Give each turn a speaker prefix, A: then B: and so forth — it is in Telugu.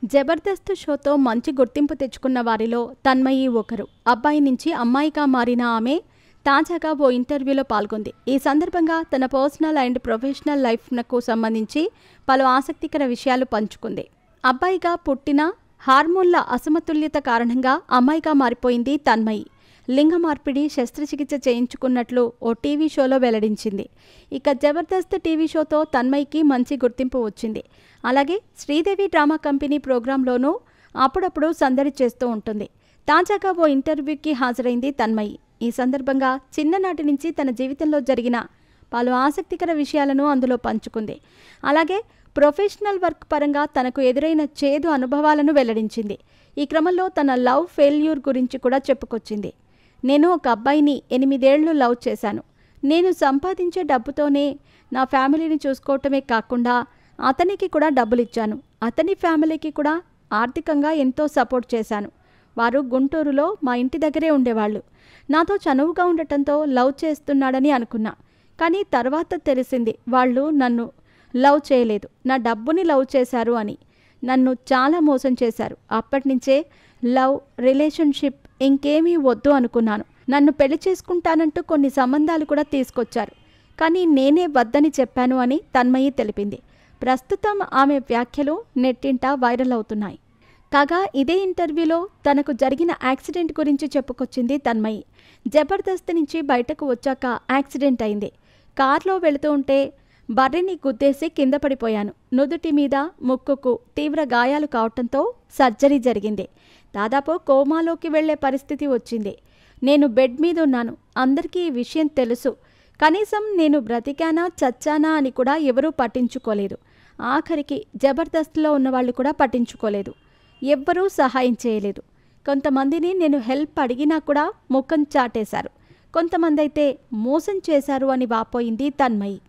A: జబర్దస్త్ షోతో మంచి గుర్తింపు తెచ్చుకున్న వారిలో తన్మయి ఒకరు. అబ్బాయి నుంచి అమ్మాయిగా మారిన ఆమె తాజాగా ఓ ఇంటర్వ్యూలో పాల్గొంది. ఈ సందర్భంగా తన పర్సనల్ అండ్ ప్రొఫెషనల్ లైఫ్కు సంబంధించి పలు ఆసక్తికర విషయాలు పంచుకుంది. అబ్బాయిగా పుట్టిన హార్మోన్ల అసమతుల్యత కారణంగా అమ్మాయిగా మారిపోయింది తన్మయి. లింగ మార్పిడి శస్త్రచికిత్స చేయించుకున్నట్లు ఓ టీవీ షోలో వెల్లడించింది. ఇక జబర్దస్త్ టీవీ షోతో తన్మయికి మంచి గుర్తింపు వచ్చింది. అలాగే శ్రీదేవి డ్రామా కంపెనీ ప్రోగ్రాంలోనూ అప్పుడప్పుడు సందడి చేస్తూ ఉంటుంది. తాజాగా ఓ ఇంటర్వ్యూకి హాజరైంది తన్మయి. ఈ సందర్భంగా చిన్ననాటి నుంచి తన జీవితంలో జరిగిన పలు ఆసక్తికర విషయాలను అందులో పంచుకుంది. అలాగే ప్రొఫెషనల్ వర్క్ పరంగా తనకు ఎదురైన చేదు అనుభవాలను వెల్లడించింది. ఈ క్రమంలో తన లవ్ ఫెయిల్యూర్ గురించి కూడా చెప్పుకొచ్చింది. నేను ఒక అబ్బాయిని 8 ఏళ్లు లవ్ చేశాను. నేను సంపాదించే డబ్బుతోనే నా ఫ్యామిలీని చూసుకోవటమే కాకుండా అతనికి కూడా డబ్బులిచ్చాను. అతని ఫ్యామిలీకి కూడా ఆర్థికంగా ఎంతో సపోర్ట్ చేశాను. వారు గుంటూరులో మా ఇంటి దగ్గరే ఉండేవాళ్ళు. నాతో చనువుగా ఉండటంతో లవ్ చేస్తున్నాడని అనుకున్నా. కానీ తర్వాత తెలిసింది వాళ్ళు నన్ను లవ్ చేయలేదు, నా డబ్బుని లవ్ చేశారు అని. నన్ను చాలా మోసం చేశారు. అప్పటినుంచే లవ్ రిలేషన్షిప్ ఇంకేమీ వద్దు అనుకున్నాను. నన్ను పెళ్లి చేసుకుంటానంటూ కొన్ని సంబంధాలు కూడా తీసుకొచ్చారు. కానీ నేనే వద్దని చెప్పాను అని తన్మయి తెలిపింది. ప్రస్తుతం ఆమె వ్యాఖ్యలు నెట్టింట వైరల్ అవుతున్నాయి. కాగా ఇదే ఇంటర్వ్యూలో తనకు జరిగిన యాక్సిడెంట్ గురించి చెప్పుకొచ్చింది తన్మయి. జబర్దస్త్ నుంచి బయటకు వచ్చాక యాక్సిడెంట్ అయింది. కార్లో వెళుతూ ఉంటే బర్రెని గుద్దేసి కింద పడిపోయాను. నుదుటి మీద ముక్కుకు తీవ్ర గాయాలు కావటంతో సర్జరీ జరిగింది. దాదాపు కోమాలోకి వెళ్లే పరిస్థితి వచ్చింది. నేను బెడ్ మీద ఉన్నాను. అందరికీ ఈ విషయం తెలుసు. కనీసం నేను బ్రతికానా చచ్చానా అని కూడా ఎవరూ పట్టించుకోలేదు. ఆఖరికి జబర్దస్త్లో ఉన్నవాళ్ళు కూడా పట్టించుకోలేదు. ఎవ్వరూ సహాయం చేయలేదు. కొంతమందిని నేను హెల్ప్ అడిగినా కూడా ముఖం చాటేశారు. కొంతమంది అయితే మోసం చేశారు అని వాపోయింది తన్మయి.